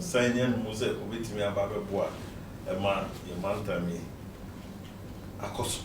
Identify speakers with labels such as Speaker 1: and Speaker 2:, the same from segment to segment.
Speaker 1: sign in Mose with me about a boy, a man, your man, a cost.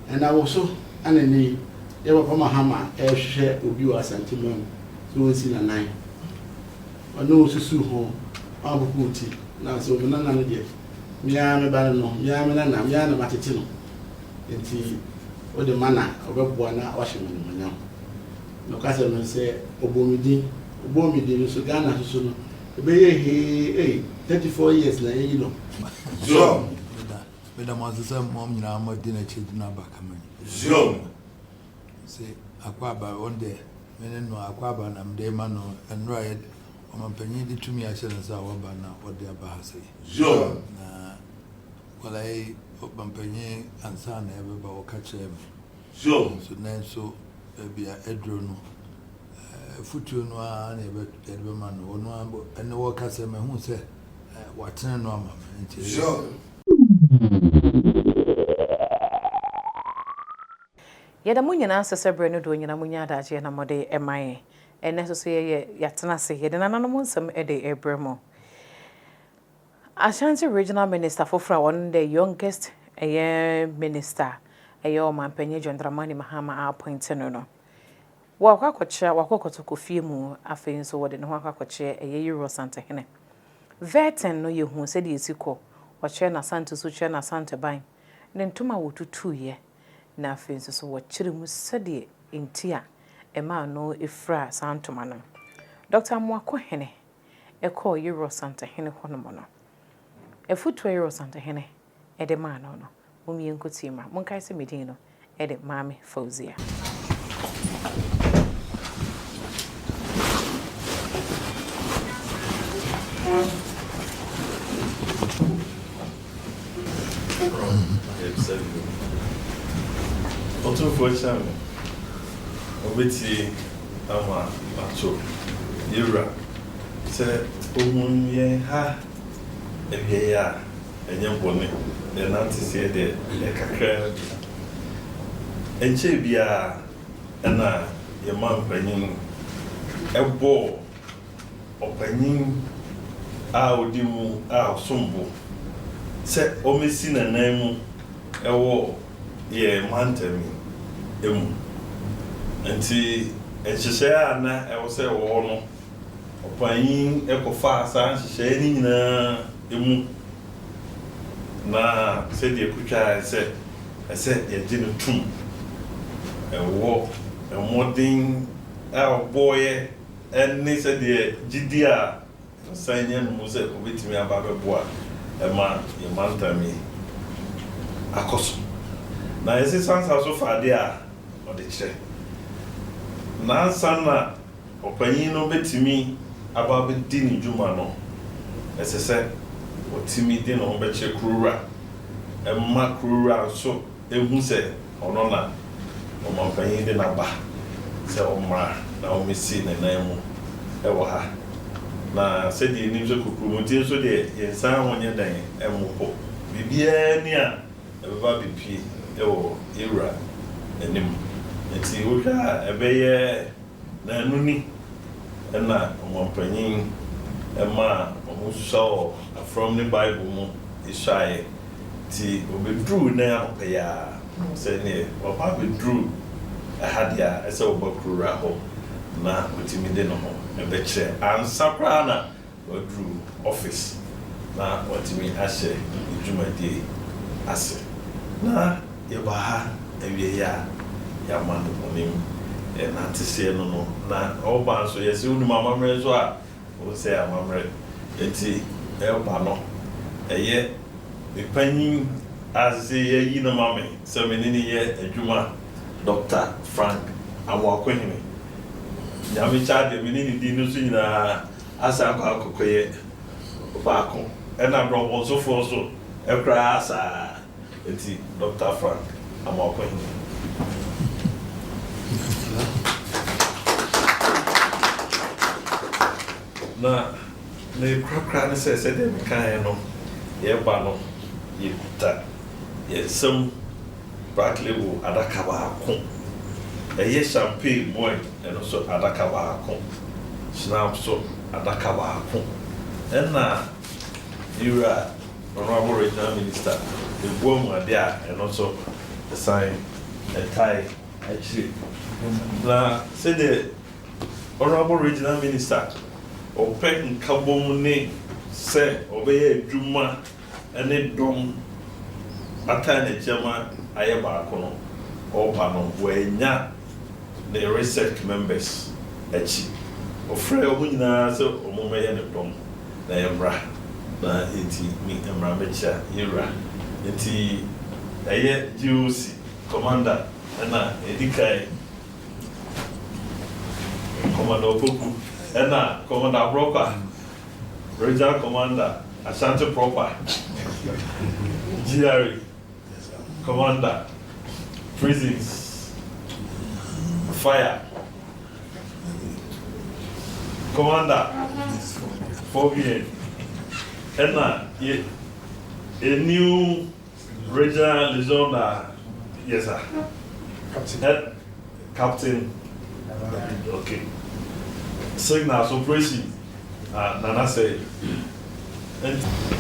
Speaker 2: And I also, and any, ever from a hammer, a share of you as sentiment, so it's in a night. I know to sue home, I'll put it. Now, so none of it. Miami Banano, Yamana, Yana Matitino. And see what the manner of a Buana Washington now. No cousin say, Obomidi, so Ghana, so be 34 years now, you know.
Speaker 3: So, Madam was the same mom, now more dinner children are back coming.
Speaker 1: So,
Speaker 3: say, Aquaba one day, men no Aquaba and I'm Demano and Riot. I'm penny to me, I said, as I was now, what they are bahasi.
Speaker 1: Sure.
Speaker 3: Well, I open penny and son ever about catch him.
Speaker 1: Sure.
Speaker 3: So then, so be a edron, future no one ever man or no one, and the workers who say, what's no normal.
Speaker 1: Sure.
Speaker 4: Yadamunya answer Sabrina doing Yamunya that Yanamode MIA. And necessary Yatanasi, Yadananamusum Ede Abramo. Ashanti Regional Minister for one the youngest a year minister, a year man penny John Dramani Mahama appointed no. Wakakocha, Wakoto Fimu, after so what in Wakakoche, a year Santa Hene. Verten no you who said is equal, or Chena Santa Suchena Santa Bine, then Tuma would do 2 years. Now, so what Chirimus said in Tia. A man no ifra santomano. Dr. Mwako Hene, a call Euro Santa Hene Honomono. A foot to Euro Santa Hene, a de man no, whom you could see, Monkaisa Medino, a de Mammy Fozia.
Speaker 1: Otumfuo obeti ama acho yura se omunye ha ehye ya enye bone de nantise de kakra enche bia na ye man panyin ebo opanyin a odimu a sombo se omesi na nanmu ewo ye mantami emu nti enhyehyɛ na ɛwɔ sɛ wɔ no ɔpanyin ɛkɔfa asa nhyehyɛ ni nyinaa emu na sɛ deɛ kutwa ɛsɛ yɛgye no tum ɛwɔ ɛmɔden a ɔbɔɔyɛ ɛne sɛ deɛ gyidi a san nyɛ no mu sɛ obetumi aba bɛboa ɛma yɛmantami akɔ so na yɛsi sansa so fa adeɛ a ɔde kyerɛ Nansana opanyin no betimi aba bedi ni dwuma no esese otimi de no beche krura emma krura so ehu se ono na omanpanyin de na ba se omra na omesi na nanmu ewo ha na se di ni so kukrumuti so de yensan honye dan empo bibia ni a ebeba bipie ewo ewura enim enti wohwa ebeye na nuni na omanpanyin ema omuso from the Bible mu ishaye ti obedru na opaya se ne oba bedru ahadia ese obakura ho na otimi de no ho ebeche ansakra na odru office na otimi ahye idwumadi ase na yebaha ewie ya man onim na tise no na oba so yesi unu mama mre so a o se amamre enti elba no eye bepanyin aze yi no mame se menini ye adwuma Dr. Frank Amwakohime nyame cha de menini di no so nyina asa akokoye baako ena bro so for so ekra asa enti Dr. Frank Amwakohime na krakra ne se de kan no ye ba no ye ta ye some black label adaka ba ko ye champagne boy and also adaka ba ko snap so adaka ba ko ɛna yura honorable regional minister ebuo mu ade a ɛno so sign ɛtae akyire na say the honorable regional minister ɔpɛ nkabom ne sɛ ɔbɛyɛ adwuma ɛne dɔm ata ne gyama ayɛ baako no ɔba no wɔanya the research members akyi ɔfrɛ ɔmo nyinaa sɛ ɔmo mɛyɛ ne dɔm na yɛmmra na enti me mmra mɛkyia yɛwura enti ɛyɛ GOC commander ɛna ɛdikae commander Opoku ɛna commander proper regional commander Ashanti proper GRE commander prisons fire commander 4BN ɛna a new regional liaison yes sir captain okay signals operation Nana say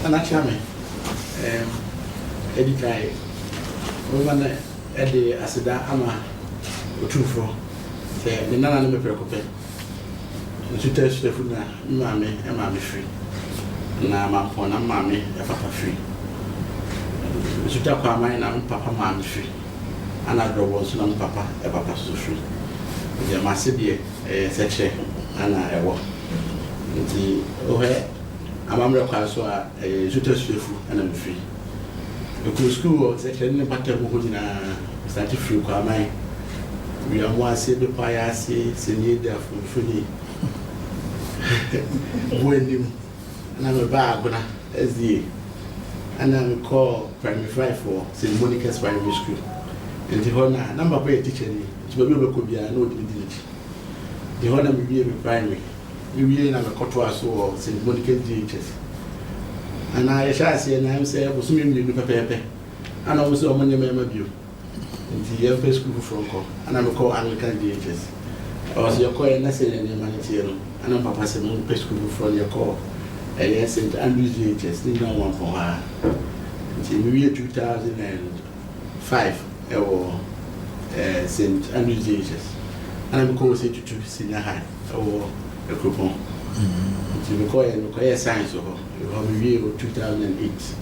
Speaker 2: Nana Chame Edikai woman Eddie Asida ama Otumfuo say the Nana no me preoccupy to test the food na mame free na mampo na mame papa free so ta kwa mai na papa mame free ana drobo so na papa papa so free the massive seche ana ewo nti ohe amamre kwa so a zuta suefu ana me free the school seche ne pata ho nyina start free kwa mai we are more say the fire say need there for free when him and I'm a bag as the and I'm call primary 5 for St. Monica's primary school and the honor number play teacher to be able to be a note the honor be primary we na Kotwa so St. Monica's DHS and I shall say and I'm say was me new pepe and also money member view the FP school from call and I'm call Anglican DHS I was your call and I said any humanitarian and I'm Papa said no school from your call and St. Andrew's DHS did not want for her until the year 2005 or St. Andrew's DHS and I'm called say to senior high or a coupon until we call it science or you have a year 2008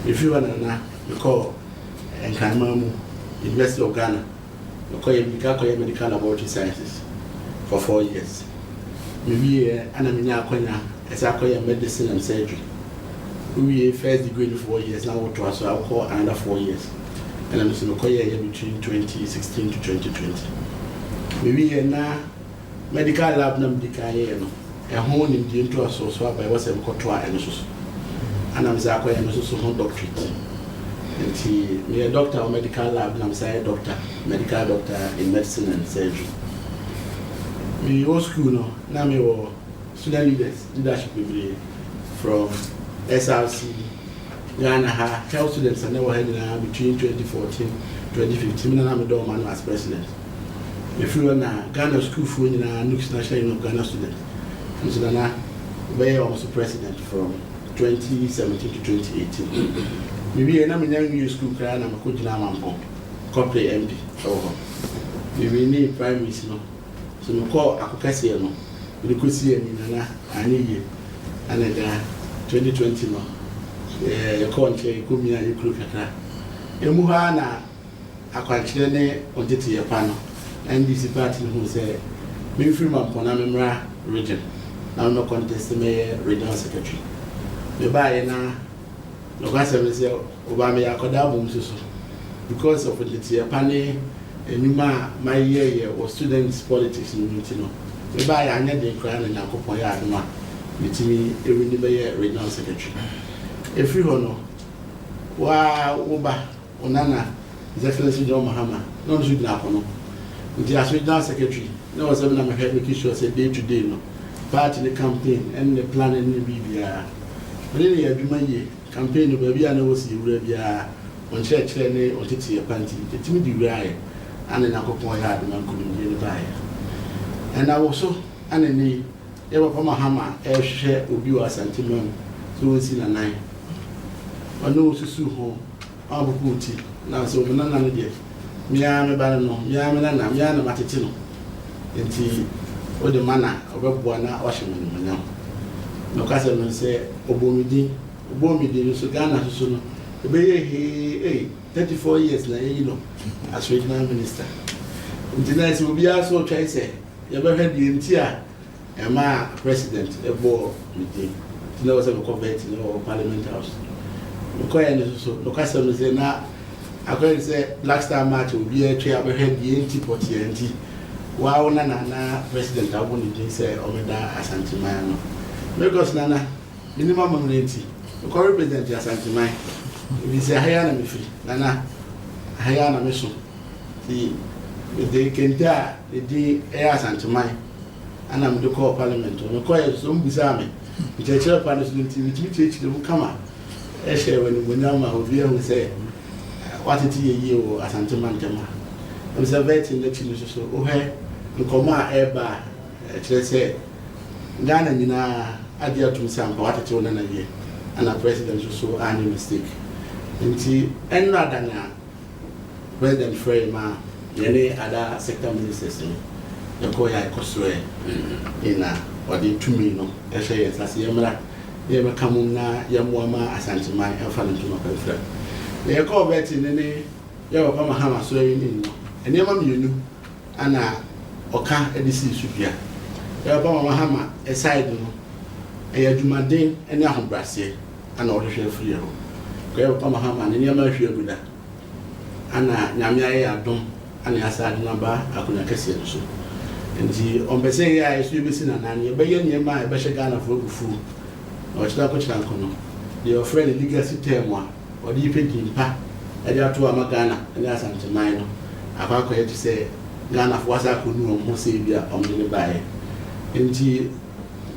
Speaker 2: if you want to we call and Kaimamu University of Ghana we call it medical laboratory sciences for 4 years maybe anaminya akonya esa akoya medicine and surgery we first degree in 4 years now what was I call another 4 years and I'm saying akoya between 2016 to 2020 maybe na medical lab na medical year no e ho ni di into so by was e ko to a eno so and I'm saying akoya no so doctorate and me a doctor or medical lab na I'm saying doctor medical doctor in medicine and surgery me old school no na me wo student leadership from SRC Ghana health students and they were heading between 2014 2015 na me do man as president if you na Ghana school for na Nux National of Ghana student and so na we also president from 2017 to 2018 maybe na me new school kra na me ko gina mampo corporate MP oh maybe ni primary no so me call akokase no we could see na ani and 2020 no country ko mi an group kaka emu ha na akwankyere ne ontete ye pa no NDC party who say me free man pona memra region na no contest me regional secretary me buy na no kwase me say oba me yakoda bom so because of ontete ye pa ne enuma my year was students politics in no me buy anya de kra na yakopon ya adoma bitimi ewini be regional secretary every hono wa oba onana his excellency John Mahama no should na kono the regional secretary no was even na making sure say day to day no party the campaign and the plan and the bibia really aduma ye campaign no bia na wosi wura bia on church ne on tete ye party timi di wura ye and na kokon ya aduma nkulu ni bae and I also anani papa mahama ehwe obi wa asante mam so osi na nan ono susu ho abukuti na so na na de mia me ba no mia me na matete no enti o de mana obeboa na wahye me no no ka se no se obomidi so Ghana so no ebe 34 years na you know as regional minister enti na se obi aso try say ye be hwe di enti a ema president ebo meeting na was a convert no parliament house no so no ka se no say na akwa say Black Star match obi a twa be hwe di enti poti enti wa ona na president abo ni say omeda asanteman no because nana minimum renti ko represent asanteman we say haya na me free nana haya na me so the kenta the asanteman ana me call parliament no ko e so mbisa me chechere pa no so nti mi chechere mu kama e share when nyama obi e hu say watiti ye o asanteman tema I'm observing the chile so o he nkoma eba chire say Ghana nyina adia tum sampa watete wona na ye ana president so any mistake nti enna dana president frame yene ada sector ministers ni yako ya ekoswe ina wadi tumi no ehwe ye sase yemra ye bekamum na yamuama asanteman efa no tuma pefra ye ko beti ne ye papa mahama so yi ni no enema mienu ana oka edisi supia ya papa mahama aside no eyadumaden ene ahobrase ana ohwehwe free ho ko ya papa mahama ne nyama hwe guda ana nyamia ye adom ana asade na ba akuna kese no so nti ombese ya esu ebesi na nan ye beye nyema e be hye Ghana fo gufu o chira ko chira nkono the friend legacy term wa odi pedi mpa e dia to ama Ghana ene asanteman no akwa ye to say Ghana fo wasa ko nu mo se bia omne bae nti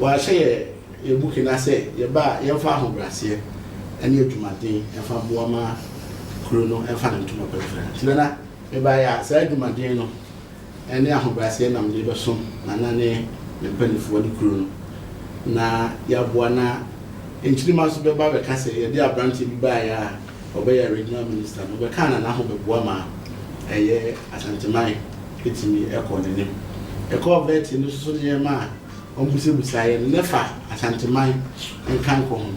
Speaker 2: wa hye ye buki na say ye ba ye fa ho brase ene adwumaden e fa boa ma kuro no e fa ntuma pefra tilana e ba ya sa adwumaden no ene ahobrase na mde be som na nane me panifo di kuro no na ya boa na enchirima so be ba be ka say ye de abrante bi ba ya obeya regional minister no be kana na ho be boa ma eye asanteman etimi eko nenim eko vet ni so ye ma ombusebusa ye nefa asanteman enkan ko ho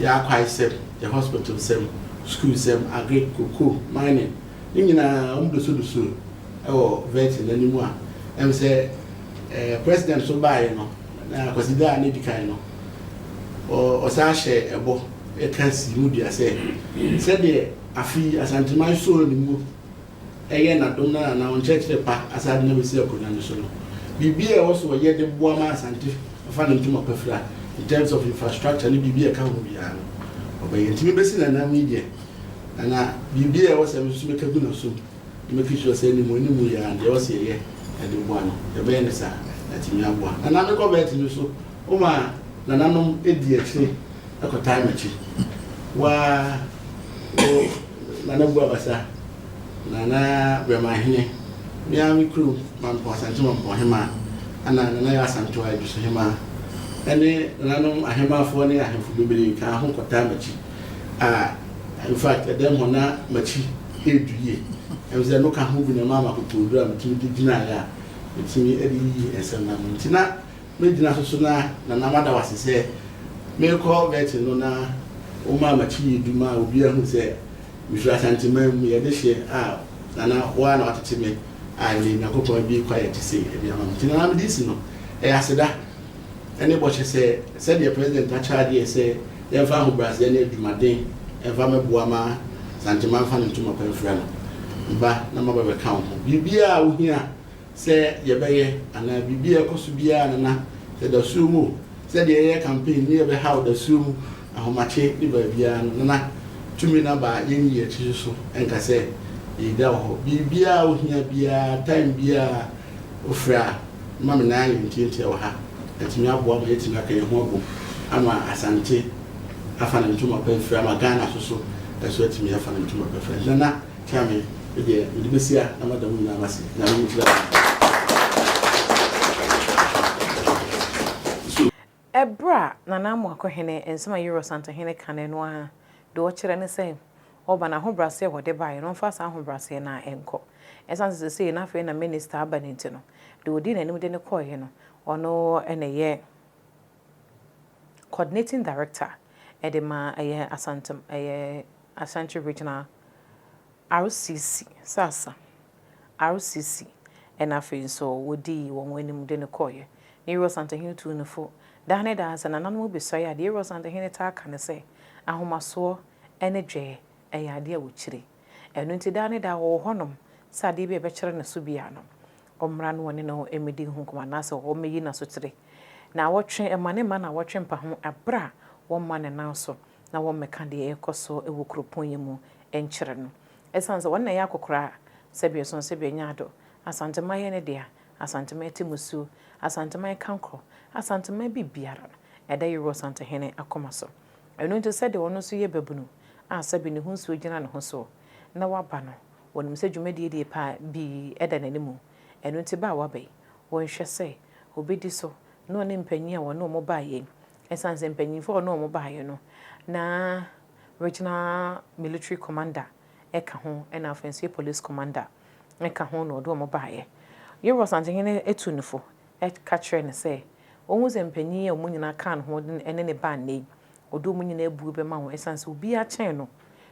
Speaker 2: ya kwai sep the hospital sep school sep agri koko mining nyina ombusebuso ewo vet nanimu a em say president so bae no na consider ni dikai no o sa hye ebo e kan si mu dia say de afi asanteman so ni mu eye na dom na on church pa asade na besi akonya no so no bibia wo so ye de boa ma asante fa no ntuma pafra in terms of infrastructure ni bibia ka ho bia no obaye ntimi besi na media na bibia wo se so meka gu na so make sure say ni mo ya de wo se ye de boa no e be ne sa na timi aboa na me ko be timi so o ma na nanom edi akire akota machi wa o na na bua basa na Bremahine Miami crew man po asantuma po hema ana na ya asanto ayi so hema ene nanom ahema fo ne ahemfu bebere ka ho kota machi in fact dem hona machi eduye emze no ka ho bi na mama ko program timi digina ya timi edi ensem na ntina me gina so na namada wasese me ko vet no na o mama chi eduma obi ahu se Mishra Santimem, Yadishe, Nana, one or to me, I mean, I go be quiet to say, I'm this, no. I said that anybody said the president, I tried, say, the family Brazil, Dumadin, and Vama Buama, Santiman fan to my friend. But no matter count. Bibia, here, say, Yabaye, and I Bibia Cosubia, and said the Sumu, said the air campaign near the house, the Sumu, and how much it, Nana. Tumi na ba yen ye chi so enka se e da ho bibia o hia bia time bia ofra mama na yin tintie wo ha etimi aboa ma yetimi aka ye ho ago ama asante afa na ntuma pa ofra ma Ghana so eso etimi afa na ntuma pa ofra na kame e de besia na madamu na masi na mi tira
Speaker 4: ebra na na mo akohene ensema Euro Santa hene kane no a de wo kire ne sei oba na ho brase wo de bae no fa sa ho brase na enko esan se sei na fe na minister abaninti no de odi na nim de ne koye no ono ene ye coordinating director edema eye asantem eye Ashanti Regional RCC sasa RCC enafe so wodi won wanim de ne koye Euro Santa hene tu ne fo da ne da asa na nanu bi so ya de Euro Santa hene ta ka ne se ahomaso ene dwe ade a wokyire eno nti da ne da wo honom sade bi be kyere ne so bia no omra no ne no emedi hu kuma na se o meyi na so tire na wotwe emane ma na wotwe mpa ho abra wo ma ne na so na wo meka de ekoso ewo kropon yemu enkyere no esanse wonna ya kokora sebe so sebe nyaado asantema ye ne dia asantema etimusu asantema kankro asantema bibiara eda Euro Santa hene akomaso eno nti se de wono so ye babunu a sebe ne hunsu gina ne ho so na waba no wonim se dwumadi die pa bi eda nanimu eno nti ba wabai wonhwe se obedi so no ne mpanyi a wono mo baaye esanse mpanyifo no mo baaye no na regional military commander eka ho na offensive police commander eka ho no do mo baaye Euro Santa hene etunufo eka kire ne se ohun se mpanyi a mo nyina kan ho ene ne ban nei odo mu nyina ebu be ma ho esanse obi a chen no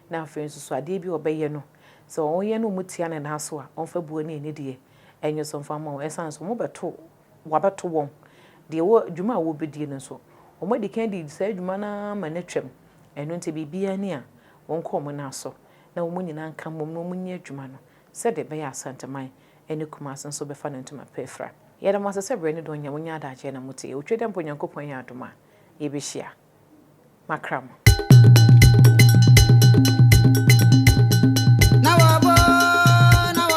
Speaker 4: na afensu so ade bi obeye no so onye no mutia ne na so a onfa buo ne ne die enyo so mfa ma ho esanse mo beto wabeto won de wo dwuma wo bedie no so omo de kan di sa dwuma na ma na twam eno nte bibia ni a wonko mo na so na wo nyina nka mom no munye adwuma no se de be ya asanteman ene kuma asenso be fa no ntuma pefra yeda mo asese bre ne do nya wonya da je na mutie otwe dempo nyankopon ya adoma ye be hia makram